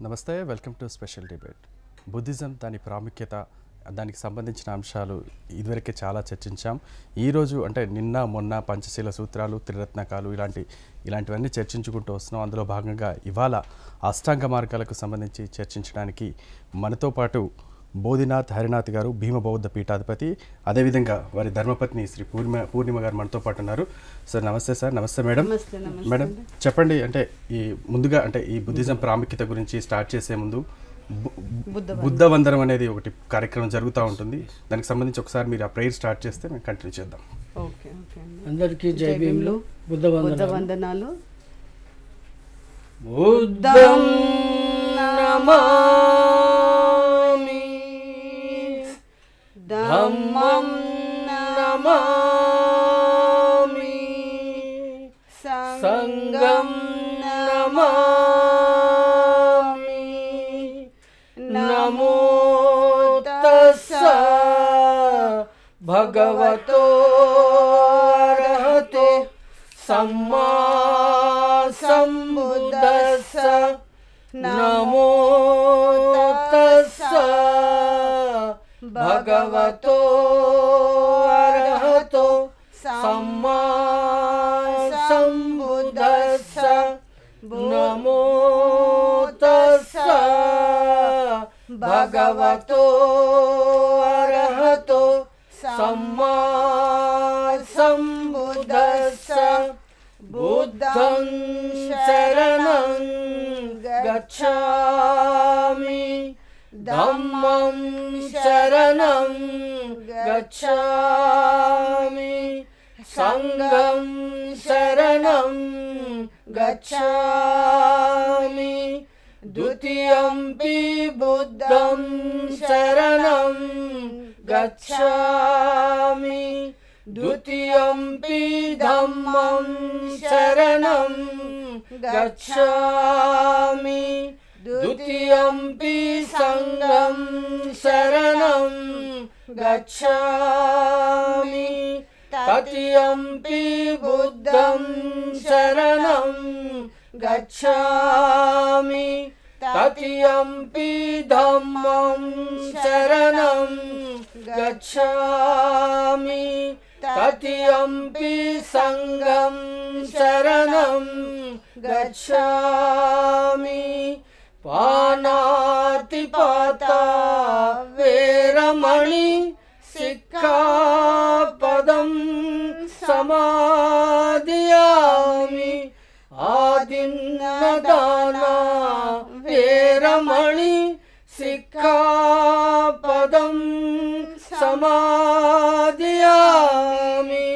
నమస్తే, welcome to special debate. Buddhism, దాని ప్రాముఖ్యత, దానికి సంబంధించిన అంశాలు ఇదివరకే చాలా చర్చించాం. ఈరోజు అంటే నిన్న మొన్న పంచశీల సూత్రాలు, త్రిరత్నకాలు ఇలాంటివన్నీ చర్చించుకుంటూ వస్తున్నాం. అందులో భాగంగా ఇవాళ అష్టాంగ మార్గాలకు సంబంధించి చర్చించడానికి మనతో పాటు బోధినాథ్ హరినాథ్ గారు, భీమ బౌద్ధ పీఠాధిపతి, అదేవిధంగా వారి ధర్మపత్ని శ్రీ పూర్ణిమ గారు మనతో పాటు ఉన్నారు. సార్ నమస్తే. సార్ నమస్తే మేడం. మేడం చెప్పండి, అంటే ముందుగా ఈ బుద్ధిజం ప్రాముఖ్యత గురించి స్టార్ట్ చేసే ముందు బుద్ధ వందనం అనేది ఒకటి కార్యక్రమం జరుగుతూ ఉంటుంది. దానికి సంబంధించి ఒకసారి మీరు ఆ ప్రేయర్ స్టార్ట్ చేస్తే మేము కంటిన్యూ చేద్దాం. అందరికీ జై భీములు, బుద్ధ వందనాలు. బుద్ధం నమామి, ధమ్మం నమామి, సంఘం నమామి. నమో తస్స భగవతో అర్హతో సమ్మా సంబుద్దస్స. నమో తస్స భగవతో అర్హతో సమ్మా సంబుద్దస్స. నమో తస్స భగవతో అర్హతో సమ్మా సంబుద్దస్స. బుద్ధం శరణం గచ్ఛామి, ధమ్మం శరణం గచ్ఛామి, సంఘం శరణం గచ్ఛామి. ద్వితీయంపి బుద్ధం శరణం గచ్ఛామి, ద్వితీయంపి ధమ్మం శరణం గచ్ఛామి, ద్వితీయంపి సంఘం శరణం గచ్ఛామి, తృతీయంపి బుద్ధం శరణం గచ్ఛామి, తృతీయంపి ధమ్మం శరణం గచ్ఛామి, తృతీయంపి సంఘం శరణం గచ్ఛామి. పానాతిపాతా వేరమణి సిక్ఖాపదం సమాదియామి. ఆదిన్నదానా వేరమణి సిక్ఖాపదం సమాదియామి.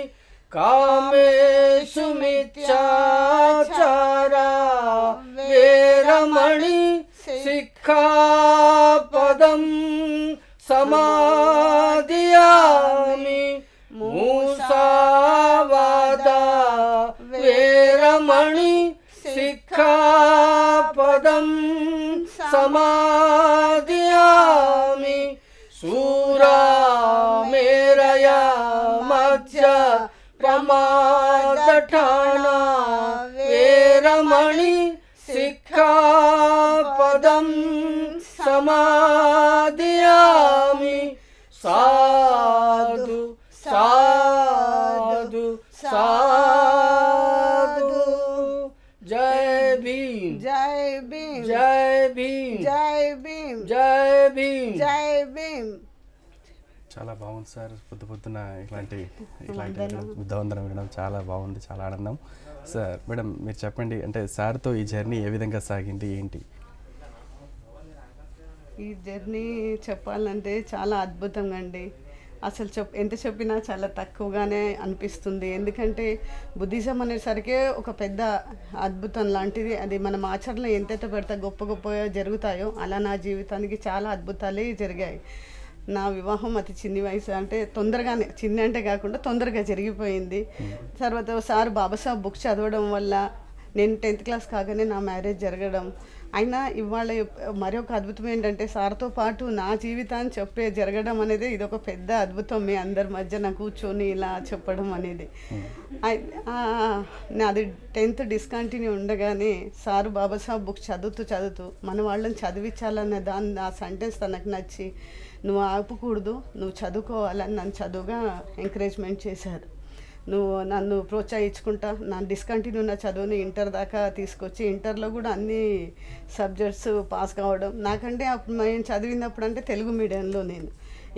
కామేషు మిథ్యాచారా వేరమణి సిక్ఖాపదం సమాదియామి. మూసావాదా వేరమణి సిక్ఖాపదం సమాదియామి. శూరామేరయ మధ్య ప్రమాదఠానా వేరమణి సిక్ఖాపదం సమాదియామి. సాధు సాధు సాధు. జై భీమ్, జై భీమ్, జై భీమ్, జై భీమ్, జై భీమ్, జై భీమ్. చాలా బాగుంది సార్. పొద్దున ఇలాంటి బుద్ధవందనం వినడం చాలా బాగుంది, చాలా ఆనందం. సార్ మేడం మీరు చెప్పండి, అంటే సార్తో ఈ జర్నీ ఏ విధంగా సాగింది, ఏంటి? ఈ జర్నీ చెప్పాలంటే చాలా అద్భుతంగా అండి. అసలు ఎంత చెప్పినా చాలా తక్కువగానే అనిపిస్తుంది. ఎందుకంటే బుద్ధిజం అనేసరికి ఒక పెద్ద అద్భుతం లాంటిది. అది మనం ఆచరణలో ఎంతైతే పెడితే గొప్ప గొప్పగా జరుగుతాయో అలా నా జీవితానికి చాలా అద్భుతాలే జరిగాయి. నా వివాహం అతి చిన్ని వయసు, అంటే తొందరగానే, చిన్న అంటే కాకుండా తొందరగా జరిగిపోయింది. తర్వాత ఒకసారి బాబాసాహెబ్ బుక్ చదవడం వల్ల నేను 10th క్లాస్ కాగానే నా మ్యారేజ్ జరగడం, అయినా ఇవాళ మరొక అద్భుతం ఏంటంటే సార్తో పాటు నా జీవితాన్ని జరగడం అనేది ఇది ఒక పెద్ద అద్భుతం. మీ అందరి మధ్యన కూర్చొని ఇలా చెప్పడం అనేది. నాది 10th డిస్కంటిన్యూ ఉండగానే సారు బాబాసాహెబ్ బుక్ చదువుతూ మన వాళ్ళని చదివించాలన్న ఆ సెంటెన్స్ తనకు నచ్చి, నువ్వు ఆపకూడదు, నువ్వు చదువుకోవాలని నన్ను చదువుగా ఎంకరేజ్మెంట్ చేశారు. నువ్వు నన్ను ప్రోత్సహించుకుంటా నా డిస్కంటిన్యూ ఉన్న చదువుని ఇంటర్ దాకా తీసుకొచ్చి ఇంటర్లో కూడా అన్ని సబ్జెక్ట్స్ పాస్ కావడం. నాకంటే నేను చదివినప్పుడు అంటే తెలుగు మీడియంలో నేను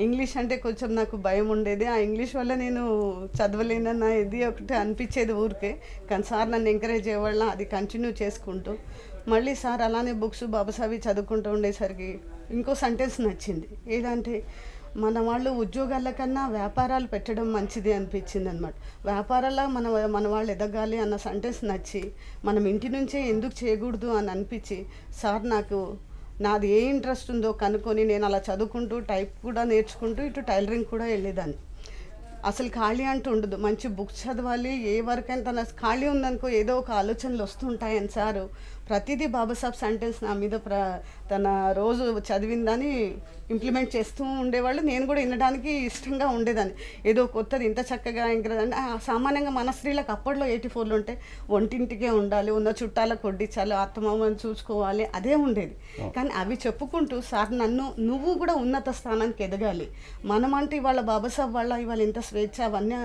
ఇంగ్లీష్ అంటే కొంచెం నాకు భయం ఉండేది. ఆ ఇంగ్లీష్ వల్ల నేను చదవలేనన్న ఇది ఒకటి అనిపించేది ఊరికే. కానీ సార్ నన్ను ఎంకరేజ్ చేయవల్ల అది కంటిన్యూ చేసుకుంటూ మళ్ళీ సార్ అలానే బుక్స్ బాబాసాహెబ్ చదువుకుంటూ ఉండేసరికి ఇంకో సెంటెన్స్ నచ్చింది. ఏదంటే మన వాళ్ళు ఉద్యోగాల కన్నా వ్యాపారాలు పెట్టడం మంచిది అనిపించింది అనమాట. వ్యాపారాల్లో మన వాళ్ళు ఎదగాలి అన్న సెంటెన్స్ నచ్చి మనం ఇంటి నుంచే ఎందుకు చేయకూడదు అని అనిపించి సార్ నాకు నాది ఏ ఇంట్రెస్ట్ ఉందో కనుక్కొని నేను అలా చదువుకుంటూ టైప్ కూడా నేర్చుకుంటూ ఇటు టైలరింగ్ కూడా వెళ్ళేదాన్ని. అసలు ఖాళీ అంటూ ఉండదు, మంచి బుక్స్ చదవాలి. ఏ వర్క్ అయినా తన ఖాళీ ఉందనుకో ఏదో ఒక ఆలోచనలు వస్తుంటాయని సారు ప్రతిదీ బాబాసాహెబ్ సెంటెన్స్ నా మీద తన రోజు చదివిందని ఇంప్లిమెంట్ చేస్తూ ఉండేవాళ్ళు. నేను కూడా వినడానికి ఇష్టంగా ఉండేదాన్ని. ఏదో కొత్తది ఇంత చక్కగా ఇంకా సామాన్యంగా మన స్త్రీలకు అప్పట్లో 84 ఉంటే ఒంటింటికే ఉండాలి, ఉన్న చుట్టాలకు వడ్డించాలి, ఆత్మమ్మని చూసుకోవాలి, అదే ఉండేది. కానీ అవి చెప్పుకుంటూ సార్ నన్ను నువ్వు కూడా ఉన్నత స్థానానికి ఎదగాలి, మనమంటే ఇవాళ బాబాసాహెబ్ వాళ్ళ ఇవాళ ఇంత స్వేచ్ఛ అవన్నీ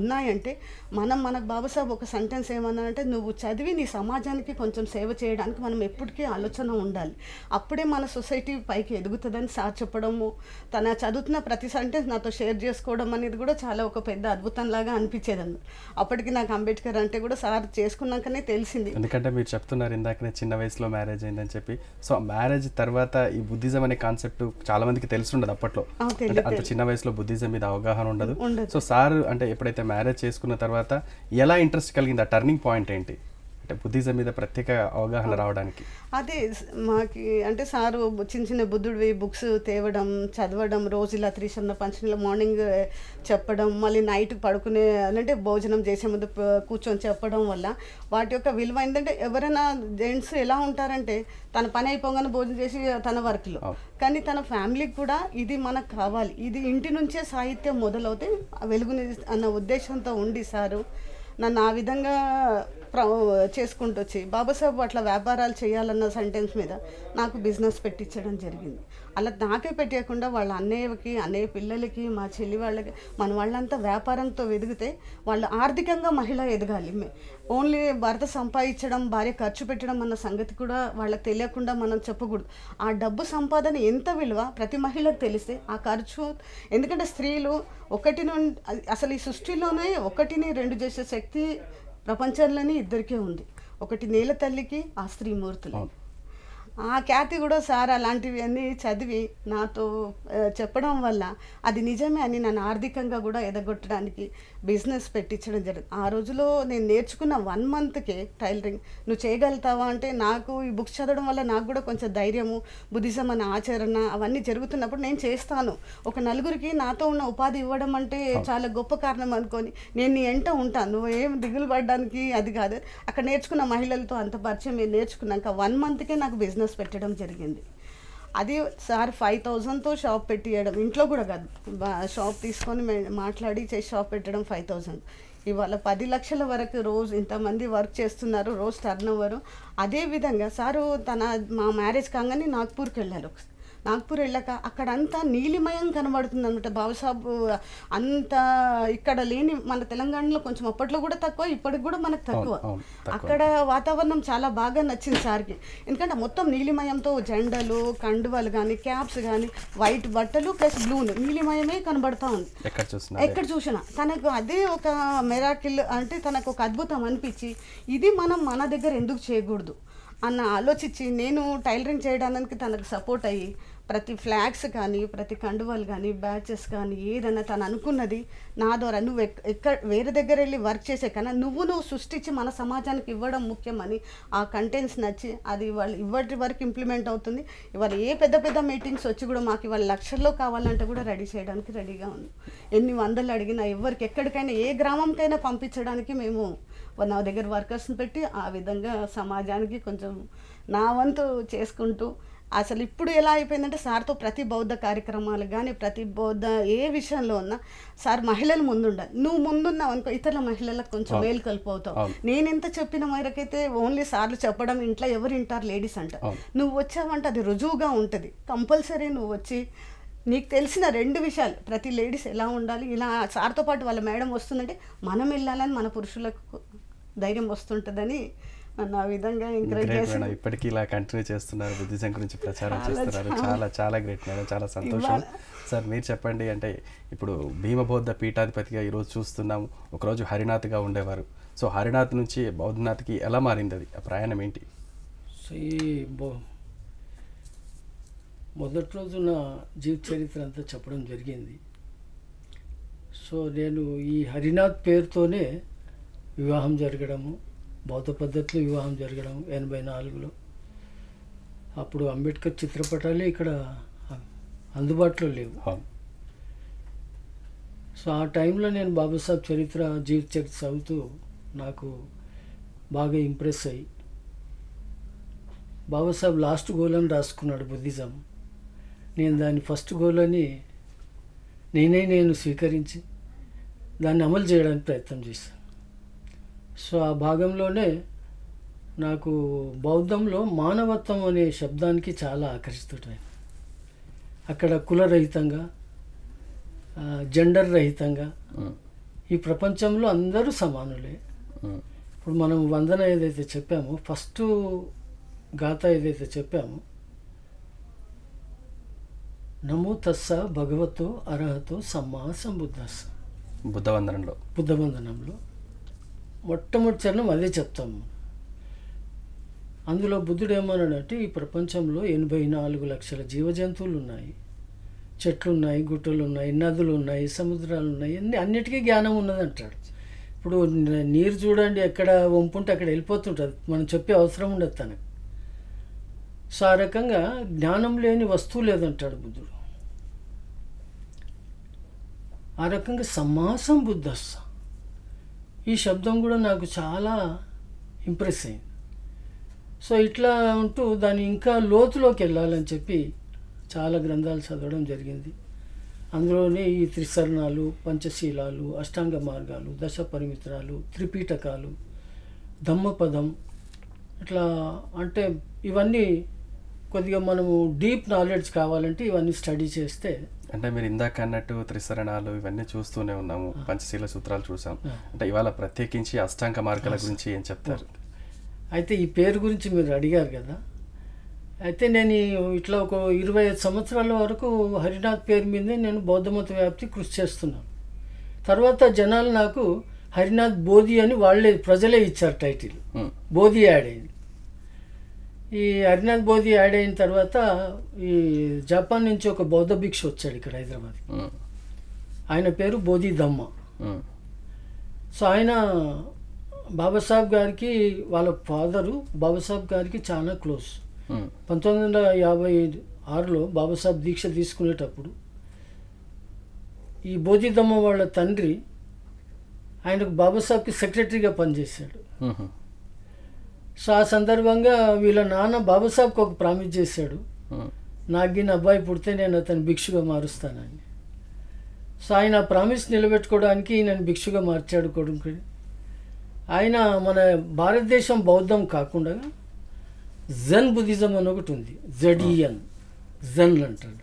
ఉన్నాయంటే మనకు బాబాసాహెబ్ ఒక సెంటెన్స్ ఏమన్నానంటే, నువ్వు చదివి నీ సమాజానికి కొంచెం సేవ చేయడానికి మనం ఎప్పటికీ ఆలోచన ఉండాలి, అప్పుడే మన సొసైటీ పైకి ఎదుగుతుందని సార్ చెప్పడము. తన చదువుతున్న ప్రతి సెంటెన్స్ నాతో షేర్ చేసుకోవడం అనేది కూడా చాలా ఒక పెద్ద అద్భుతంలాగా అనిపించేది అన్నమాట. అప్పటికి నాకు అంబేద్కర్ అంటే కూడా సార్ చేసుకున్నాకనే తెలిసింది. ఎందుకంటే మీరు చెప్తున్నారు ఇందాకనే చిన్న వయసులో మ్యారేజ్ అయిందని చెప్పి. సో మ్యారేజ్ తర్వాత ఈ బుద్ధిజం అనే కాన్సెప్ట్ చాలా మందికి తెలుసుండదు అప్పట్లో. అంత చిన్న వయసులో బుద్ధిజం మీద అవగాహన ఉండదు. సో సార్ అంటే ఎప్పుడైతే మ్యారేజ్ చేసుకున్న తర్వాత ఎలా ఇంట్రెస్ట్ కలిగింది, ఆ టర్నింగ్ పాయింట్ ఏంటి అంటే బుద్ధిజం మీద ప్రత్యేక అవగాహన రావడానికి? అదే మాకి అంటే సారు చిన్న బుద్ధుడివి బుక్స్ తేవడం, చదవడం, రోజు ఇలా త్రిశరణ పంచనీలో మార్నింగ్ చెప్పడం, మళ్ళీ నైట్ పడుకునే అంటే భోజనం చేసే ముందు కూర్చొని చెప్పడం వల్ల వాటి యొక్క విలువ ఏంటంటే, ఎవరైనా జెంట్స్ ఎలా ఉంటారంటే తన పని అయిపోగానే భోజనం చేసి తన వర్క్లో, కానీ తన ఫ్యామిలీకి కూడా ఇది మనకు కావాలి, ఇది ఇంటి నుంచే సాహిత్యం మొదలవుతే వెలుగుని అన్న ఉద్దేశంతో ఉండి సారు నన్ను ఆ విధంగా చేసుకుంటూ వచ్చి బాబాసాహెబ్ అట్లా వ్యాపారాలు చేయాలన్న సెంటెన్స్ మీద నాకు బిజినెస్ పెట్టించడం జరిగింది. అలా నాకే పెట్టకుండా వాళ్ళ అన్నయ్య పిల్లలకి, మా చెల్లి వాళ్ళకి, మన వాళ్ళంతా వ్యాపారంతో ఎదిగితే వాళ్ళు ఆర్థికంగా మహిళ ఎదగాలి. ఓన్లీ భర్త సంపాదించడం, భార్య ఖర్చు పెట్టడం అన్న సంగతి కూడా వాళ్ళకి తెలియకుండా మనం చెప్పకూడదు. ఆ డబ్బు సంపాదన ఎంత విలువ ప్రతి మహిళకు తెలిస్తే ఆ ఖర్చు, ఎందుకంటే స్త్రీలు ఒకటి నుండి అసలు ఈ సృష్టిలోనే 1, 2 చేసే శక్తి ప్రపంచంలోనే ఇద్దరికే ఉంది. ఒకటి నేల తల్లికి, ఆ స్త్రీమూర్తులు. ఆ ఖ్యాతి కూడా సార్ అలాంటివి అన్నీ చదివి నాతో చెప్పడం వల్ల అది నిజమే అని నన్ను ఆర్థికంగా కూడా ఎదగొట్టడానికి బిజినెస్ పెట్టించడం జరిగింది. ఆ రోజులో నేను నేర్చుకున్న 1 మంత్కే టైలరింగ్ నువ్వు చేయగలుగుతావా అంటే, నాకు ఈ బుక్స్ చదవడం వల్ల నాకు కూడా కొంచెం ధైర్యము, బుద్ధిజం అనే ఆచరణ అవన్నీ జరుగుతున్నప్పుడు నేను చేస్తాను, ఒక నలుగురికి నాతో ఉన్న ఉపాధి ఇవ్వడం అంటే చాలా గొప్ప కారణం అనుకొని నేను నీ ఎంట ఉంటాను, నువ్వు ఏం దిగులు పడడానికి అది కాదు. అక్కడ నేర్చుకున్న మహిళలతో అంత పరిచయం నేను నేర్చుకున్నాక 1 మంత్కే నాకు బిజినెస్ పెట్టడం జరిగింది. అది సార్ 5,000తో షాప్ పెట్టియడం, ఇంట్లో కూడా కాదు, షాప్ తీసుకొని మాట్లాడి చేసి షాప్ పెట్టడం 5,000. ఇవాళ 10 లక్షల వరకు రోజు ఇంతమంది వర్క్ చేస్తున్నారు, రోజు టర్న్ ఓవరు. అదేవిధంగా సారు మా మ్యారేజ్ కాగానే నాగ్పూర్కి వెళ్ళారు. నాగ్పూర్ వెళ్ళాక అక్కడంతా నీలిమయం కనబడుతుంది అనమాట. బాబాసాహెబ్ అంత ఇక్కడ లేని, మన తెలంగాణలో కొంచెం అప్పట్లో కూడా తక్కువ, ఇప్పటికి కూడా మనకు తక్కువ. అక్కడ వాతావరణం చాలా బాగా నచ్చింది సార్కి. ఎందుకంటే మొత్తం నీలిమయంతో జెండాలు, కండువాలు కానీ, క్యాప్స్ కానీ, వైట్ బట్టలు ప్లస్ బ్లూ నీలిమయమే కనబడతా ఉంది ఎక్కడ చూసినా. తనకు అదే ఒక మెరాకిల్ అంటే తనకు ఒక అద్భుతం అనిపించి, ఇది మనం మన దగ్గర ఎందుకు చేయకూడదు అన్న ఆలోచించి నేను టైలరింగ్ చేయడానికి తనకు సపోర్ట్ అయ్యి ప్రతి ఫ్లాగ్స్ కానీ, ప్రతి కండువాలు కానీ, బ్యాచెస్ కానీ ఏదైనా తను అనుకున్నది నా ద్వారా, నువ్వు వేరే దగ్గర వెళ్ళి వర్క్ చేసే కన్నా నువ్వు సృష్టించి మన సమాజానికి ఇవ్వడం ముఖ్యమని ఆ కంటెంట్స్ నచ్చి అది వాళ్ళు ఇవాటి వరకు ఇంప్లిమెంట్ అవుతుంది. ఇవాళ ఏ పెద్ద మీటింగ్స్ వచ్చి కూడా మాకు ఇవాళ లక్షల్లో కావాలంటే కూడా రెడీ చేయడానికి రెడీగా ఉంది. ఎన్ని వందలు అడిగినా ఎవరికి ఎక్కడికైనా ఏ గ్రామంకైనా పంపించడానికి మేము నా దగ్గర వర్కర్స్ని పెట్టి ఆ విధంగా సమాజానికి కొంచెం నా వంతు చేసుకుంటూ అసలు ఇప్పుడు ఎలా అయిపోయిందంటే సార్తో ప్రతి బౌద్ధ కార్యక్రమాలు కానీ ప్రతి బౌద్ధ ఏ విషయంలో ఉన్నా సార్ మహిళలు ముందుండాలి. నువ్వు ముందున్నావు అనుకో ఇతరుల మహిళలకు కొంచెం మేలు కలుపుతావు. నేను ఎంత చెప్పిన మేరకైతే ఓన్లీ సార్లు చెప్పడం ఇంట్లో ఎవరు వింటారు, లేడీస్ అంట. నువ్వు వచ్చావంటే అది రుజువుగా ఉంటుంది. కంపల్సరీ నువ్వు వచ్చి నీకు తెలిసిన 2 విషయాలు ప్రతి లేడీస్ ఎలా ఉండాలి, ఇలా సార్తో పాటు వాళ్ళ మేడం వస్తుందంటే మనం వెళ్ళాలని మన పురుషులకు ధైర్యం వస్తుంటుందని నన్ను ఆ విధంగా ఎంకరేజ్ చేసి ఇప్పటికీ ఇలా కంటిన్యూ చేస్తున్నారు, బుద్ధిజం గురించి ప్రచారం చేస్తున్నారు. చాలా చాలా గ్రేట్ మేడం, చాలా సంతోషం. సార్ మీరు చెప్పండి, అంటే ఇప్పుడు భీమబౌద్ధ పీఠాధిపతిగా ఈరోజు చూస్తున్నాము, ఒకరోజు హరినాథ్గా ఉండేవారు. సో హరినాథ్ నుంచి బౌద్ధనాథ్కి ఎలా మారింది, అది ఆ ప్రయాణం ఏంటి? సో మొదటి రోజు నా జీవిత చరిత్ర అంతా చెప్పడం జరిగింది. సో నేను ఈ హరినాథ్ పేరుతోనే వివాహం జరగడము, బౌద్ధ పద్ధతిలో వివాహం జరగడం 84లో. అప్పుడు అంబేద్కర్ చిత్రపటాలే ఇక్కడ అందుబాటులో లేవు. సో ఆ టైంలో నేను బాబాసాహెబ్ చరిత్ర, జీవిత చరిత్ర చదువుతూ నాకు బాగా ఇంప్రెస్ అయ్యి బాబాసాహెబ్ లాస్ట్ గోల్ అని రాసుకున్నాడు బుద్ధిజం. నేను దాని ఫస్ట్ గోల్ అని నేను స్వీకరించి దాన్ని అమలు చేయడానికి ప్రయత్నం చేశాను. సో ఆ భాగంలోనే నాకు బౌద్ధంలో మానవత్వం అనే శబ్దానికి చాలా ఆకర్షితుడైంది. అక్కడ కులరహితంగా, జెండర్ రహితంగా ఈ ప్రపంచంలో అందరూ సమానులే. ఇప్పుడు మనం వందన ఏదైతే చెప్పామో, ఫస్ట్ గాథ ఏదైతే చెప్పామో, నమో తస్స భగవతో అర్హతో సమ్మా సంబుద్ధస్స, బుద్ధవందనంలో మొట్టమొదటి చరణం అదే చెప్తాము. అందులో బుద్ధుడు ఏమన్నాడంటే, ఈ ప్రపంచంలో 84 లక్షల జీవజంతువులు ఉన్నాయి, చెట్లు ఉన్నాయి, గుట్టలు ఉన్నాయి, నదులు ఉన్నాయి, సముద్రాలు ఉన్నాయి, అన్నిటికీ జ్ఞానం ఉన్నది అంటాడు. ఇప్పుడు నీరు చూడండి, ఎక్కడ వంపుంటే అక్కడ వెళ్ళిపోతుంటుంది, మనం చెప్పే అవసరం ఉండదు తనకు. సో ఆ రకంగా జ్ఞానం లేని వస్తువు లేదంటాడు బుద్ధుడు. ఆ రకంగా సమాసం బుద్ధస్స, ఈ శబ్దం కూడా నాకు చాలా ఇంప్రెస్ అయింది. సో ఇట్లా ఉంటూ దాన్ని ఇంకా లోతులోకి వెళ్ళాలని చెప్పి చాలా గ్రంథాలు చదవడం జరిగింది. అందులోనే ఈ త్రిసరణాలు, పంచశీలాలు, అష్టాంగ మార్గాలు, దశ పరిమిత్రాలు, త్రిపీఠకాలు, ధమ్మపదం, ఇట్లా అంటే ఇవన్నీ కొద్దిగా మనము డీప్ నాలెడ్జ్ కావాలంటే ఇవన్నీ స్టడీ చేస్తే. అంటే మీరు ఇందాక అన్నట్టు త్రిసరణాలు ఇవన్నీ చూస్తూనే ఉన్నాము, పంచశీల సూత్రాలు చూసాం. అంటే ఇవాళ ప్రత్యేకించి అష్టాంగ మార్గాల గురించి ఏం చెప్తారు? అయితే ఈ పేరు గురించి మీరు అడిగారు కదా, అయితే నేను ఇట్లా ఒక 25 సంవత్సరాల వరకు హరినాథ్ పేరు మీదే నేను బౌద్ధమత వ్యాప్తి కృషి చేస్తున్నాను. తర్వాత జనాలు నాకు హరినాథ్ బోధి అని వాళ్ళే ప్రజలే ఇచ్చారు టైటిల్. బోధి యాడ్ అయింది. ఈ హరినాథ్ బోధి యాడ్ అయిన తర్వాత ఈ జపాన్ నుంచి ఒక బౌద్ధ భిక్షు వచ్చాడు ఇక్కడ హైదరాబాద్. ఆయన పేరు బోధి ధమ్మ. సో ఆయన బాబాసాహెబ్ గారికి, వాళ్ళ ఫాదరు బాబాసాహెబ్ గారికి చాలా క్లోజ్. 1956లో బాబాసాహెబ్ దీక్ష తీసుకునేటప్పుడు ఈ బోధిధమ్మ వాళ్ళ తండ్రి ఆయనకు బాబాసాహెబ్కి సెక్రటరీగా పనిచేశాడు. సో ఆ సందర్భంగా వీళ్ళ నాన్న బాబాసాహెబ్కి ఒక ప్రామిస్ చేశాడు, నాకు అబ్బాయి పుడితే నేను అతను భిక్షుగా మారుస్తానని. సో ఆయన ప్రామిస్ నిలబెట్టుకోవడానికి నేను భిక్షుగా మార్చాడు కొడుకుని. ఆయన మన భారతదేశం బౌద్ధం కాకుండా జెన్ బుద్ధిజం అని ఒకటి ఉంది, జెడిఎన్, జెన్ అంటారు.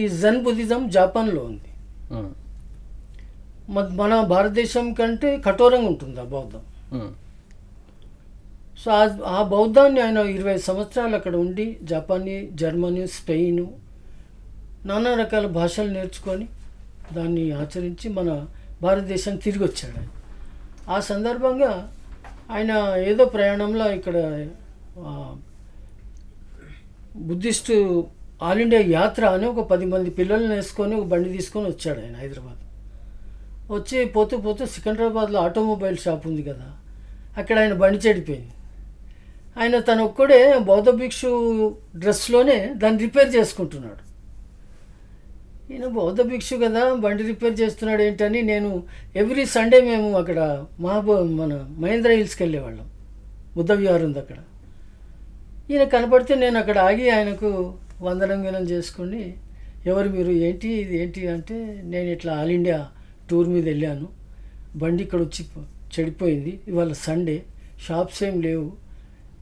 ఈ జెన్ బుద్ధిజం జపాన్లో ఉంది. మన భారతదేశం కంటే కఠోరంగా ఉంటుంది ఆ బౌద్ధం. సో ఆ బౌద్ధాన్ని ఆయన 20 సంవత్సరాలు అక్కడ ఉండి జపానీ, జర్మనీ, స్పెయిన్ నానా రకాల భాషలు నేర్చుకొని దాన్ని ఆచరించి మన భారతదేశం తిరిగి వచ్చాడు. ఆయన ఆ సందర్భంగా ఆయన ఏదో ప్రయాణంలో ఇక్కడ బుద్ధిస్టు ఆల్ ఇండియా యాత్ర అని ఒక 10 మంది పిల్లల్ని వేసుకొని ఒక బండి తీసుకొని వచ్చాడు ఆయన హైదరాబాద్. వచ్చి పోతూ పోతూ సికింద్రాబాద్లో ఆటోమొబైల్ షాప్ ఉంది కదా, అక్కడ ఆయన బండి చెడిపోయింది. ఆయన తన ఒక్కడే బౌద్ధ భిక్షు డ్రెస్లోనే దాన్ని రిపేర్ చేసుకుంటున్నాడు. ఈయన బౌద్ధ భిక్షు కదా, బండి రిపేర్ చేస్తున్నాడు ఏంటని నేను ఎవ్రీ సండే మేము అక్కడ మన మహేంద్ర హిల్స్కి వెళ్ళేవాళ్ళం, బుద్ధ విహారం ఉంది అక్కడ. ఈయన కనపడితే నేను అక్కడ ఆగి ఆయనకు వందనం చేసుకుని, ఎవరు మీరు, ఏంటి ఇది ఏంటి అంటే, నేను ఇట్లా ఆల్ ఇండియా టూర్ మీద వెళ్ళాను, బండి ఇక్కడ వచ్చి చెడిపోయింది, ఇవాళ సండే షాప్స్ ఏం లేవు,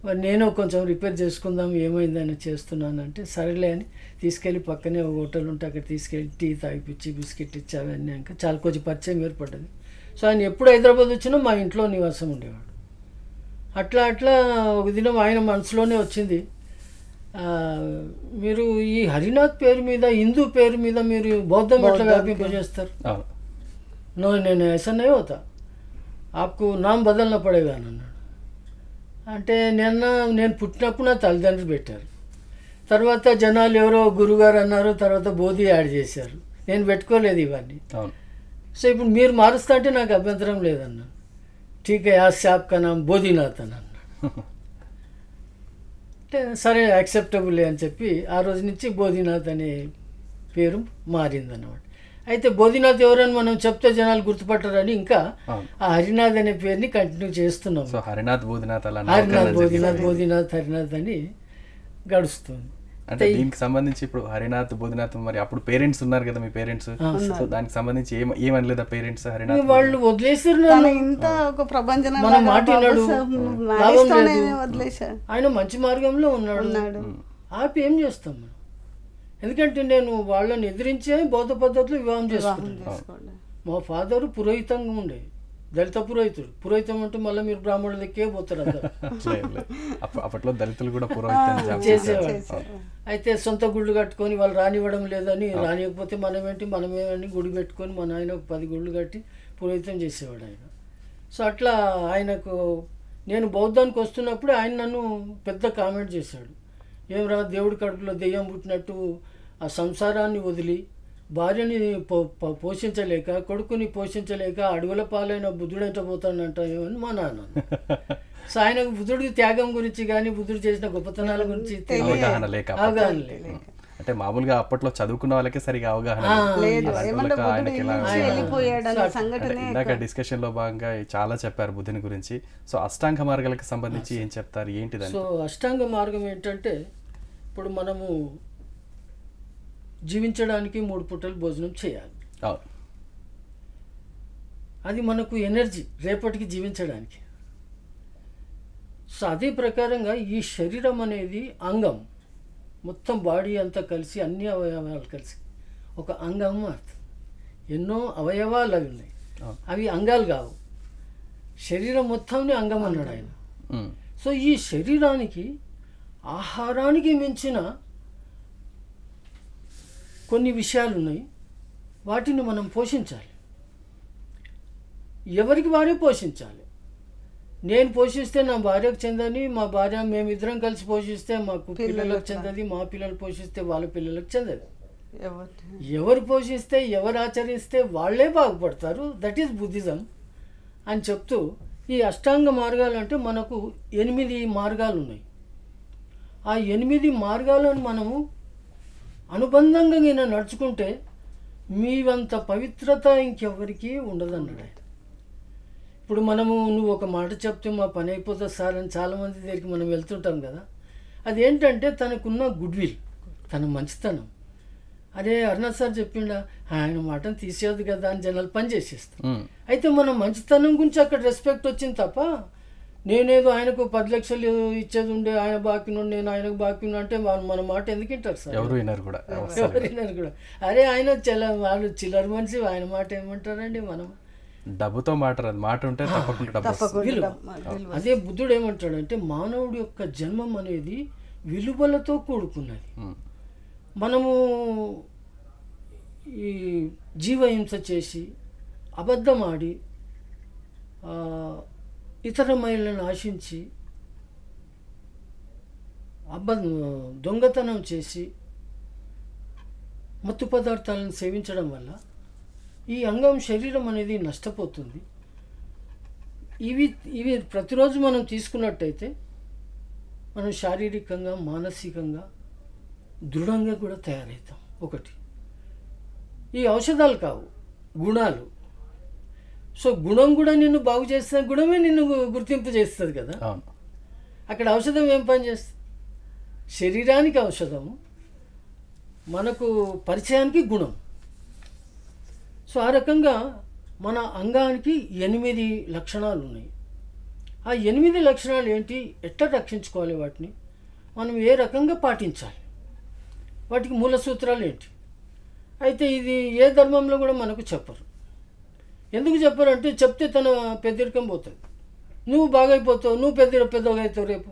మరి నేను కొంచెం రిపేర్ చేసుకుందాం ఏమైందని చేస్తున్నానంటే, సరేలే అని తీసుకెళ్ళి పక్కనే ఒక హోటల్ ఉంటే అక్కడ తీసుకెళ్ళి టీ తాగిపించి బిస్కెట్ ఇచ్చి అవన్నీ ఇంకా చాలా కొంచెం పరిచయం ఏర్పడ్డది. సో ఆయన ఎప్పుడు హైదరాబాద్ వచ్చినా మా ఇంట్లో నివాసం ఉండేవాడు. అట్లా అట్లా ఒక దినం ఆయన మనసులోనే వచ్చింది, మీరు ఈ హరినాథ్ పేరు మీద, హిందూ పేరు మీద మీరు బౌద్ధం ఎట్లా వ్యాపింపజేస్తారు? నేను ऐसा नहीं होता, आपको नाम बदलना पड़ेगा అన్నాడు. అంటే నేను పుట్టినప్పుడు నా తల్లిదండ్రులు పెట్టారు, తర్వాత జనాలు ఎవరో గురుగారు అన్నారు, తర్వాత బోధి యాడ్ చేశారు, నేను పెట్టుకోలేదు ఇవన్నీ. సో ఇప్పుడు మీరు మారుస్తా అంటే నాకు అభ్యంతరం లేదన్నా. ఠీక్ హై, ఆజ్ సే ఆప్కా నామ్ బోధినాథ్ అని అన్నాడు. అంటే సరే యాక్సెప్టబుల్ అని చెప్పి ఆ రోజు నుంచి బోధినాథ్ అనే పేరు మారిందన్నమాట. అయితే బోధినాథ్ ఎవరని మనం చెప్తే జనాలు గుర్తుపట్టారని ఇంకా ఆ హరినాథ్ అనే పేరుని కంటిన్యూ చేస్తున్నాం. హరినాథ్ బోధినాథ్ హరినాథ్ అని గడుస్తుంది. అంటే దీనికి సంబంధించి ఇప్పుడు హరినాథ్ బోధినాథ్, మరి అప్పుడు పేరెంట్స్ ఉన్నారు కదా మీ పేరెంట్స్, సో దానికి సంబంధించి ఏమనలేదా పేరెంట్స్? హరినాథ్ వాళ్ళు వదిలేసారు, ఇంత ఒక ప్రభంజనం మనం మాట్లాడు, వదిలేశారు. ఆయన మంచి మార్గంలో ఉన్నాడు, ఆపి ఏం చేస్తాం మనం? ఎందుకంటే నేను వాళ్ళని ఎదిరించే బౌద్ధ పద్ధతిలో వివాహం చేసుకున్నాను. మా ఫాదరు పురోహితంగా ఉండే, దళిత పురోహితం అంటే మళ్ళీ మీరు బ్రాహ్మణుల దగ్గరే పోతారు అందరు. అప్పట్లో దళితులు కూడా పురోహితం చేసేవాడు. అయితే సొంత గుళ్ళు కట్టుకొని వాళ్ళు రానివ్వడం లేదని, రానియకపోతే మనమేమని గుడి పెట్టుకొని మన ఆయన 10 గుళ్ళు కట్టి పురోహితం చేసేవాడు ఆయన. సో అట్లా ఆయనకు నేను బౌద్ధానికి వస్తున్నప్పుడు ఆయన నన్ను పెద్ద కామెంట్ చేశాడు, ఏమరా దేవుడి కడుపులో దెయ్యం పుట్టినట్టు ఆ సంసారాన్ని వదిలి భార్యని పోషించలేక, కొడుకుని పోషించలేక అడవుల పాలైన బుద్ధుడెంట పోతానంటామని మా నాన్న. సో ఆయనకు బుద్ధుడి త్యాగం గురించి కానీ, బుద్ధుడు చేసిన గొప్పతనాల గురించి అవగాహన లేక, అంటే మామూలుగా అప్పట్లో చదువుకున్న వాళ్ళకే సరిగా అవగాహన ఇందాక డిస్కషన్ లో భాగంగా చాలా చెప్పారు బుద్ధుని గురించి. సో అష్టాంగ మార్గాలకు సంబంధించి ఏం చెప్తారు, ఏంటిదని? సో అష్టాంగ మార్గం ఏంటంటే, ఇప్పుడు మనము జీవించడానికి 3 పూటలు భోజనం చేయాలి, అది మనకు ఎనర్జీ రేపటికి జీవించడానికి. సో అదే ప్రకారంగా ఈ శరీరం అనేది అంగం, మొత్తం బాడీ అంతా కలిసి అన్ని అవయవాలు కలిసి ఒక అంగం మారుతుంది. ఎన్నో అవయవాలు అవి ఉన్నాయి, అవి అంగాలు కావు, శరీరం మొత్తంని అంగం అన్నాడు ఆయన. సో ఈ శరీరానికి ఆహారానికి మించిన కొన్ని విషయాలు ఉన్నాయి, వాటిని మనం పోషించాలి, ఎవరికి వారే పోషించాలి. నేను పోషిస్తే నా భార్యకు చెందని, మా భార్య మేమిద్దరం కలిసి పోషిస్తే మాకు పిల్లలకు చెందది, మా పిల్లలు పోషిస్తే వాళ్ళ పిల్లలకు చెందది. ఎవరు పోషిస్తే, ఎవరు ఆచరిస్తే వాళ్ళే బాగుపడతారు. దట్ ఈస్ బుద్ధిజం అని చెప్తూ, ఈ అష్టాంగ మార్గాలు అంటే మనకు 8 మార్గాలు ఉన్నాయి. ఆ 8 మార్గాలను మనము అనుబంధంగా నడుచుకుంటే మీవంత పవిత్రత ఇంకెవరికి ఉండదన్నాడు ఆయన. ఇప్పుడు నువ్వు ఒక మాట చెప్తే మా పని అయిపోతుంది సార్ అని చాలామంది దగ్గరికి మనం వెళ్తుంటాం కదా, అదేంటంటే తనకున్న గుడ్ విల్, తన మంచితనం. అదే అరుణాథ్ సార్ చెప్పిండా, ఆయన మాటను తీసేయదు కదా అని జనాలు పని చేసేస్తాం. అయితే మనం మంచితనం గురించి అక్కడ రెస్పెక్ట్ వచ్చింది తప్ప, నేనేదో ఆయనకు 10 లక్షలు ఇచ్చేది ఉండే, ఆయన బాకిను నేను ఆయనకు బాకిను అంటే మన మాట ఎందుకు వింటారు సార్? ఎవరు వినరు కూడా. అరే ఆయన వాళ్ళు చిల్లర మనిషి, ఆయన మాట ఏమంటారండి? మనం డబ్బుతో మాట ఉంటే తప్పకుండా. అదే బుద్ధుడు ఏమంటాడంటే, మానవుడి యొక్క జన్మం అనేది విలువలతో కూడుకున్నది. మనము ఈ జీవహింస చేసి, అబద్ధం ఆడి, ఇతర మహిళలను ఆశించి, దొంగతనం చేసి, మత్తు పదార్థాలను సేవించడం వల్ల ఈ అంగం శరీరం అనేది నష్టపోతుంది. ఇవి ప్రతిరోజు మనం తీసుకున్నట్టయితే మనం శారీరకంగా, మానసికంగా దృఢంగా కూడా తయారవుతాం. ఒకటి ఈ ఔషధాలు కావు, గుణాలు. సో గుణం కూడా నిన్ను బాగు చేస్తే గుణమే నిన్ను గుర్తింపు చేస్తుంది కదా. అవును. అక్కడ ఔషధం ఏం పని చేస్తుంది? శరీరానికి ఔషధము, మనకు పరిచయానికి గుణం. సో ఆ రకంగా మన అంగానికి 8 లక్షణాలు ఉన్నాయి. ఆ 8 లక్షణాలు ఏంటి, ఎట్లా రక్షించుకోవాలి వాటిని, మనం ఏ రకంగా పాటించాలి, వాటికి మూల సూత్రాలు ఏంటి. అయితే ఇది ఏ ధర్మంలో కూడా మనకు చెప్పరు. ఎందుకు చెప్పరు అంటే చెప్తే తన పెద్దరికం పోతుంది, నువ్వు బాగైపోతావు, నువ్వు పెద్దగా అవుతావు రేపు.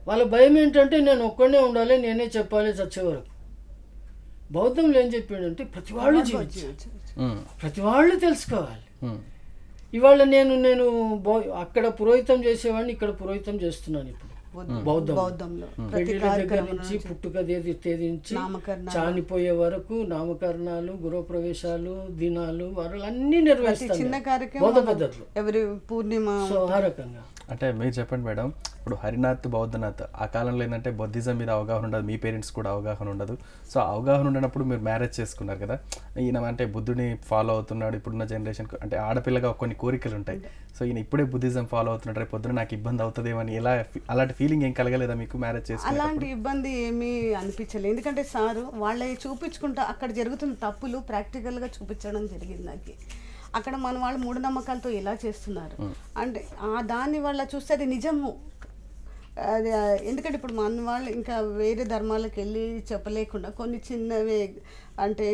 వాళ్ళ భయం ఏంటంటే నేను ఒక్కడే ఉండాలి, నేనే చెప్పాలి చచ్చే వరకు. బౌద్ధంలో ఏం చెప్పాడంటే ప్రతి వాళ్ళు జీవించాలి, ప్రతి వాళ్ళు తెలుసుకోవాలి. ఇవాళ నేను అక్కడ పురోహితం చేసేవాడిని, ఇక్కడ పురోహితం చేస్తున్నాను ఇప్పుడు బౌద్ధంలో. పెళ్లి దగ్గర నుంచి పుట్టుక తేదీ నుంచి చానిపోయే వరకు నామకరణాలు, గృహప్రవేశాలు, దినాలు, వారాలు అన్ని నిర్వహిస్తాను బౌద్ధ పద్ధతిలో. ఎవరి పూర్ణిమ. సో ఆ రకంగా అంటే మీరు చెప్పండి మేడం, ఇప్పుడు హరినాథ్ బౌద్ధనాథ్ ఆ కాలంలో ఏంటంటే బుద్ధిజం మీద అవగాహన ఉండదు, మీ పేరెంట్స్ కూడా అవగాహన ఉండదు. సో అవగాహన ఉండనప్పుడు మీరు మ్యారేజ్ చేసుకున్నారు కదా, ఈయన అంటే బుద్ధుడిని ఫాలో అవుతున్నాడు, ఇప్పుడున్న జనరేషన్ అంటే ఆడపిల్లగా కొన్ని కోరికలు ఉంటాయి. సో ఈయన ఇప్పుడే బుద్ధిజం ఫాలో అవుతున్నాడు, రేపు పొద్దున నాకు ఇబ్బంది అవుతుందేమని అలాంటి ఫీలింగ్ ఏం కలగలేదా మీకు మ్యారేజ్ చేసుకుని? అలాంటి ఇబ్బంది ఏమీ అనిపించలేదు, ఎందుకంటే సారు వాళ్ళవి చూపించుకుంటా అక్కడ జరుగుతున్న తప్పులు ప్రాక్టికల్గా చూపించడం జరిగింది నాకు. అక్కడ మన వాళ్ళు మూఢనమ్మకాలతో ఎలా చేస్తున్నారు అంటే దాన్ని వాళ్ళ చూస్తే అది నిజము. అది ఎందుకంటే ఇప్పుడు మన వాళ్ళు ఇంకా వేరే ధర్మాలకు వెళ్ళి చెప్పలేకుండా కొన్ని చిన్నవి అంటే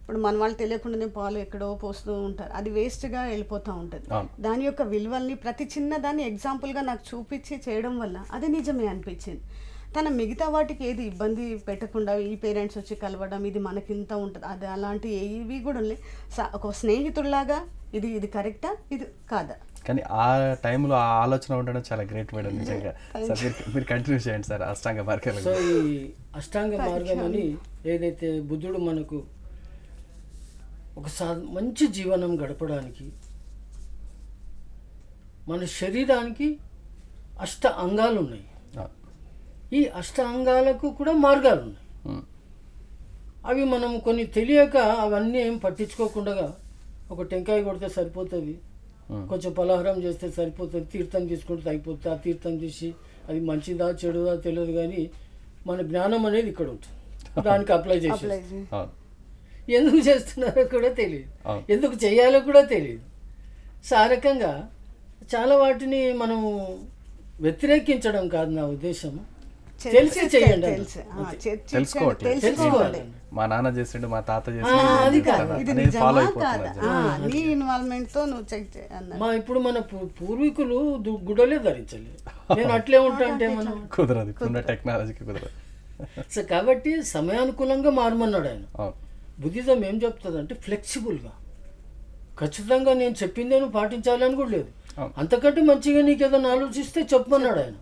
ఇప్పుడు మన వాళ్ళు తెలియకుండానే పాలు ఎక్కడో పోస్తూ ఉంటారు, అది వేస్ట్గా వెళ్ళిపోతూ ఉంటుంది. దాని యొక్క విలువల్ని ప్రతి చిన్న దాన్ని ఎగ్జాంపుల్గా నాకు చూపించి చేయడం వల్ల అది నిజమే అనిపించింది. తన మిగతా వాటికి ఏది ఇబ్బంది పెట్టకుండా ఈ పేరెంట్స్ వచ్చి కలవడం ఇది మనకింత ఉంటుంది, అది అలాంటి ఏవి కూడా ఒక స్నేహితుడిలాగా ఇది కరెక్టా ఇది కాదా. కానీ ఆ టైంలో ఆ ఆలోచన ఉండడం చాలా గ్రేట్ మేడం నిజంగా. సార్ మీరు కంటిన్యూ చేయండి సార్ అష్టాంగ మార్గం. సో ఈ అష్టాంగ మార్గం అని ఏదైతే బుద్ధుడు మనకు ఒక మంచి జీవనం గడపడానికి మన శరీరానికి 8 అంగాలు ఉన్నాయి. ఈ 8 అంగాలకు కూడా మార్గాలు ఉన్నాయి. అవి మనం కొన్ని తెలియక అవన్నీ ఏం పట్టించుకోకుండా ఒక టెంకాయ కొడితే సరిపోతుంది, కొంచెం పలహారం చేస్తే సరిపోతుంది, తీర్థం తీసుకుంటే అయిపోతుంది. ఆ తీర్థం తీసి అది మంచిదా చెడుదా తెలియదు, కానీ మన జ్ఞానం అనేది ఇక్కడ ఉంటుంది, దానికి అప్లై చేసి ఎందుకు చేస్తున్నారో కూడా తెలియదు, ఎందుకు చేయాలో కూడా తెలియదు. సో ఆ రకంగా చాలా వాటిని మనము వ్యతిరేకించడం కాదు నా ఉద్దేశం, తెలిసి చేయండి, తెలుసుకోవాలి. మా నాన్న చేసిండు, మా తాత మా ఇప్పుడు మన పూర్వీకులు గుడలే ధరించలేదు, నేను అట్లే ఉంటా అంటే మనం కుదరదు, టెక్నాలజీకి కుదరదు. సో కాబట్టి సమయానుకూలంగా మారమన్నాడు ఆయన. బుద్ధిజం ఏం చెప్తుంది అంటే ఫ్లెక్సిబుల్గా, ఖచ్చితంగా నేను చెప్పిందే నువ్వు పాటించాలని కూడా లేదు, అంతకంటే మంచిగా నీకు ఏదైనా ఆలోచిస్తే చెప్పమన్నాడు ఆయన.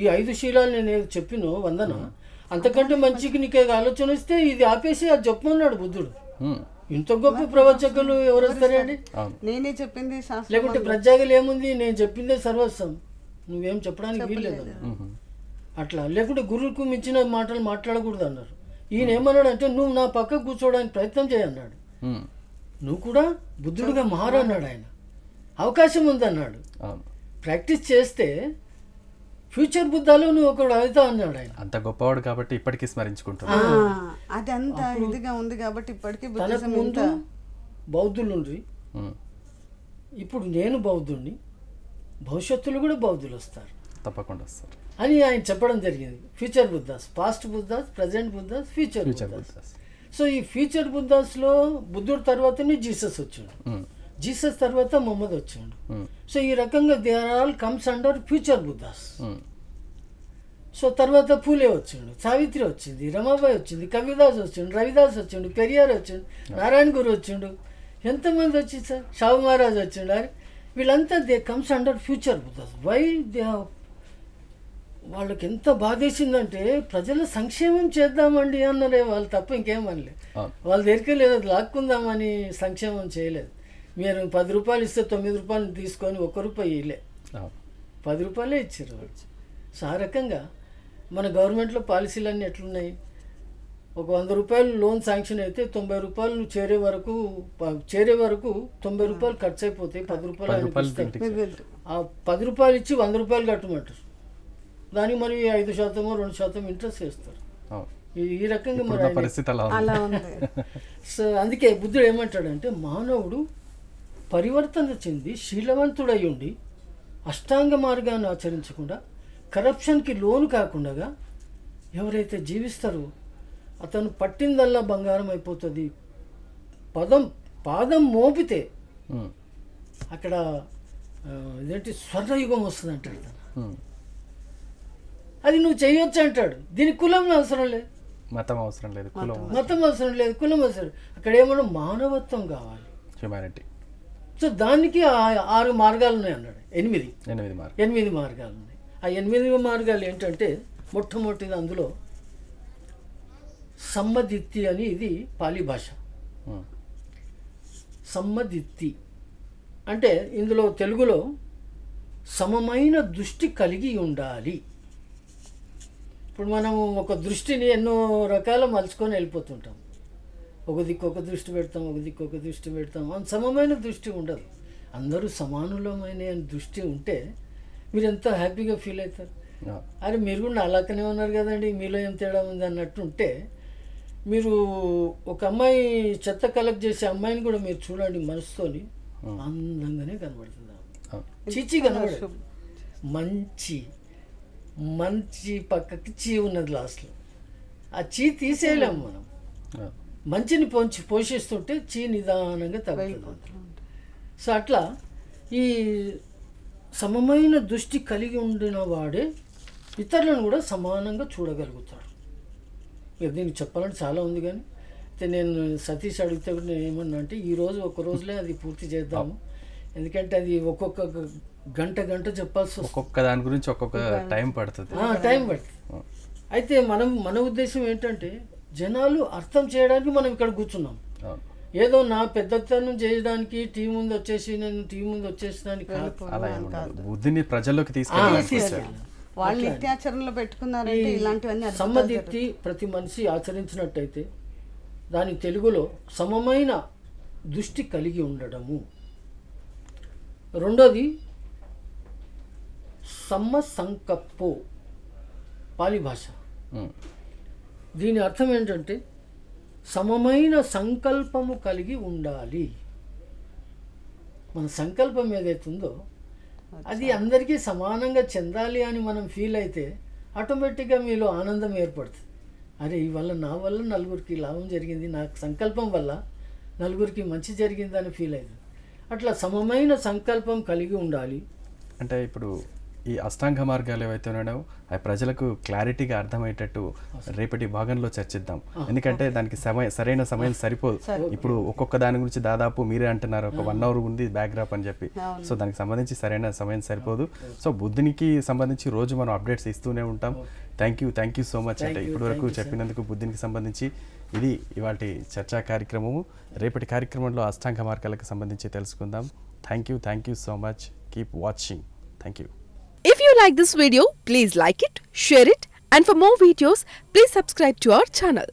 ఈ 5 శీలాలు నేను చెప్పిన వందన, అంతకంటే మంచికి నీకు ఆలోచన వస్తే ఇది ఆపేసి అది చెప్పమన్నాడు బుద్ధుడు. ఇంత గొప్ప ప్రవచకులు ఎవరు వస్తారండి? నేనే చెప్పింది లేకుంటే ప్రజాగలు ఏముంది, నేను చెప్పిందే సర్వస్వం, నువ్వేం చెప్పడానికి వీల్లేదు అట్లా. లేకుంటే గురువుకు మించిన మాటలు మాట్లాడకూడదు అన్నారు. ఈయన ఏమన్నాడు అంటే నువ్వు నా పక్క కూర్చోవడానికి ప్రయత్నం చేయన్నాడు, నువ్వు కూడా బుద్ధుడిగా మారన్నాడు ఆయన. అవకాశం ఉందన్నాడు, ప్రాక్టీస్ చేస్తే ఫ్యూచర్ బుద్ధాలో నువ్వు ఒకడు అవుతా అన్నాడు ఆయన. అంత గొప్పవాడు కాబట్టి ఇప్పటికీ స్మరించుకుంటున్నాడు. అది అంత ఇదిగా ఉంది కాబట్టి ఇప్పటికీ తనకు ముందు బౌద్ధులు ఉండ్రి, ఇప్పుడు నేను బౌద్ధుడిని, భవిష్యత్తులో కూడా బౌద్ధులు వస్తారు, తప్పకుండా వస్తారు అని ఆయన చెప్పడం జరిగింది. Future Buddha's, past Buddha's, present Buddha's, future Buddhas. So ఈ ఫ్యూచర్ బుద్ధాస్లో బుద్ధుడు తర్వాతనే జీసస్ వచ్చాడు, జీసస్ తర్వాత మొహమ్మద్ వచ్చాడు. సో ఈ రకంగా they are all comes under future Buddhas. So తర్వాత పూలే వచ్చాడు, సావిత్రి వచ్చింది, రమాబాయి వచ్చింది, కవిదాస్ వచ్చిండు, రవిదాస్ వచ్చిండు, పెరియార్ వచ్చిండు, నారాయణ గురు వచ్చిండు, ఎంతమంది వచ్చింది సార్, షావు మహారాజ్ వచ్చిండు. అరే వీళ్ళంతా they comes under future Buddhas. Why they వాళ్ళకి ఎంత బాధేసిందంటే ప్రజల సంక్షేమం చేద్దామండి అన్నారే వాళ్ళు, తప్ప ఇంకేమనలే. వాళ్ళ దగ్గరికి లేదు లాక్కుందామని సంక్షేమం చేయలేదు. మీరు 10 రూపాయలు ఇస్తే 9 రూపాయలు తీసుకొని 1 రూపాయి ఇలే, 10 రూపాయలే ఇచ్చారు వాళ్ళు. సో ఆ రకంగా మన గవర్నమెంట్లో పాలసీలన్నీ ఎట్లున్నాయి, ఒక 100 రూపాయలు లోన్ శాంక్షన్ అయితే 90 రూపాయలు చేరే వరకు 90 రూపాయలు ఖర్చు అయిపోతాయి, 10 రూపాయలు ఆయనకి ఇస్తారు. ఆ 10 రూపాయలు ఇచ్చి 100 రూపాయలు కట్టమంటారు. దానికి మరి 5% 2% ఇంట్రెస్ట్ వేస్తారు. ఈ రకంగా మరి పరిస్థితి అలా ఉంది. సో అందుకే బుద్ధుడు ఏమంటాడంటే, మానవుడు పరివర్తన చెంది శీలవంతుడై ఉండి అష్టాంగ మార్గాన్ని ఆచరించకుండా కరప్షన్కి లోను కాకుండా ఎవరైతే జీవిస్తారో అతను పట్టిందల్లా బంగారం అయిపోతుంది. పాదం మోపితే అక్కడ ఇదేంటి స్వర్ణయుగం వస్తుంది అంటాడు తను. అది నువ్వు చేయొచ్చు అంటాడు. దీనికి కులం అవసరం లేదు, మతం అవసరం లేదు, మతం అవసరం లేదు, కులం అవసరం. అక్కడ ఏమన్నా మానవత్వం కావాలి, హ్యూమానిటీ. సో దానికి 6 మార్గాలు ఉన్నాయి అన్నాడు. 8 మార్గాలు ఉన్నాయి. ఆ 8 మార్గాలు ఏంటంటే, మొట్టమొదటిది అందులో సమ్మదిత్తి అని, ఇది పాలి భాష. సమ్మదిత్తి అంటే ఇందులో తెలుగులో సమమైన దృష్టి కలిగి ఉండాలి. ఇప్పుడు మనం ఒక దృష్టిని ఎన్నో రకాల మలుచుకొని వెళ్ళిపోతుంటాం. ఒక దిక్కు ఒక దృష్టి పెడతాం, ఒక దిక్కు ఒక దృష్టి పెడతాం. సమమైన దృష్టి ఉండదు. అందరూ సమానులమైన దృష్టి ఉంటే మీరు ఎంత హ్యాపీగా ఫీల్ అవుతారు. అరే మీరు కూడా అలాగనే ఉన్నారు కదండి, మీలో ఏం తేడా ఉంది అన్నట్టు ఉంటే, మీరు ఒక అమ్మాయి చెత్త కలెక్ట్ చేసే అమ్మాయిని కూడా మీరు చూడండి, మనసుతోని అందంగానే కనబడుతుంది. చీచి కనబడదు, మంచి పక్కకి చీ ఉన్నది లాస్ట్లో. ఆ చీ తీసేయలేము మనం. మంచిని పోషిస్తుంటే చీ నిదానంగా తగ్గుతుంది. సో అట్లా ఈ సమమైన దృష్టి కలిగి ఉండిన వాడే ఇతరులను కూడా సమానంగా చూడగలుగుతాడు. ఇక దీనికి చెప్పాలంటే చాలా ఉంది, కానీ అయితే నేను సతీష్ అడిగితే కూడా నేను ఏమన్నా అంటే, ఈరోజు ఒక రోజులే అది పూర్తి చేద్దాము. ఎందుకంటే అది ఒక్కొక్క గంట చెప్పాల్సి వస్తుంది. ఒక్కొక్క దాని గురించి ఒక్కొక్క టైం పడుతుంది. అయితే మన ఉద్దేశం ఏంటంటే, జనాలు అర్థం చేయడానికి మనం ఇక్కడ కూర్చున్నాం. ఏదో నా పెద్దతనం చేయడానికి టీం ముందు వచ్చేసడానికి బుద్ధిని ప్రజల్లోకి తీసుకెళ్ళాలి. వాళ్ళు నిత్యాచరణలో పెట్టుకున్నారంటే ఇలాంటివన్నీ. సమ్మదిత్తి ప్రతి మనిషి ఆచరించినట్టయితే దాని తెలుగులో సమమైన దృష్టి కలిగి ఉండడము. రెండోది సమ్మ సంకప్పో, పాలి భాష. దీని అర్థం ఏంటంటే, సమమైన సంకల్పము కలిగి ఉండాలి. మన సంకల్పం ఏదైతుందో అది అందరికీ సమానంగా చెందాలి అని మనం ఫీల్ అయితే ఆటోమేటిక్గా మీలో ఆనందం ఏర్పడుతుంది. అరే నా వల్ల నలుగురికి లాభం జరిగింది, నాకు సంకల్పం వల్ల నలుగురికి మంచి జరిగిందని ఫీల్ అవుతుంది. అట్లా సమమైన సంకల్పం కలిగి ఉండాలి. అంటే ఇప్పుడు ఈ అష్టాంగ మార్గాలు ఏవైతే ఉన్నాయో అవి ప్రజలకు క్లారిటీగా అర్థమయ్యేటట్టు రేపటి భాగంలో చర్చిద్దాం. ఎందుకంటే దానికి సరైన సమయం సరిపోదు. ఇప్పుడు ఒక్కొక్క దాని గురించి దాదాపు మీరే అంటున్నారు ఒక 1 hour ఉంది బ్యాక్గ్రాప్ అని చెప్పి. సో దానికి సంబంధించి సరైన సమయం సరిపోదు. సో బుద్ధినికి సంబంధించి రోజు మనం అప్డేట్స్ ఇస్తూనే ఉంటాం. Thank you so much. అంటే ఇప్పటి వరకు చెప్పినందుకు బుద్ధినికి సంబంధించి. ఇది ఇవాటి చర్చా కార్యక్రమము. రేపటి కార్యక్రమంలో అష్టాంగ మార్గాలకు సంబంధించి తెలుసుకుందాం. Thank you so much. Keep watching. Thank you. If you like this video, please like it, share it, and for more videos, please subscribe to our channel.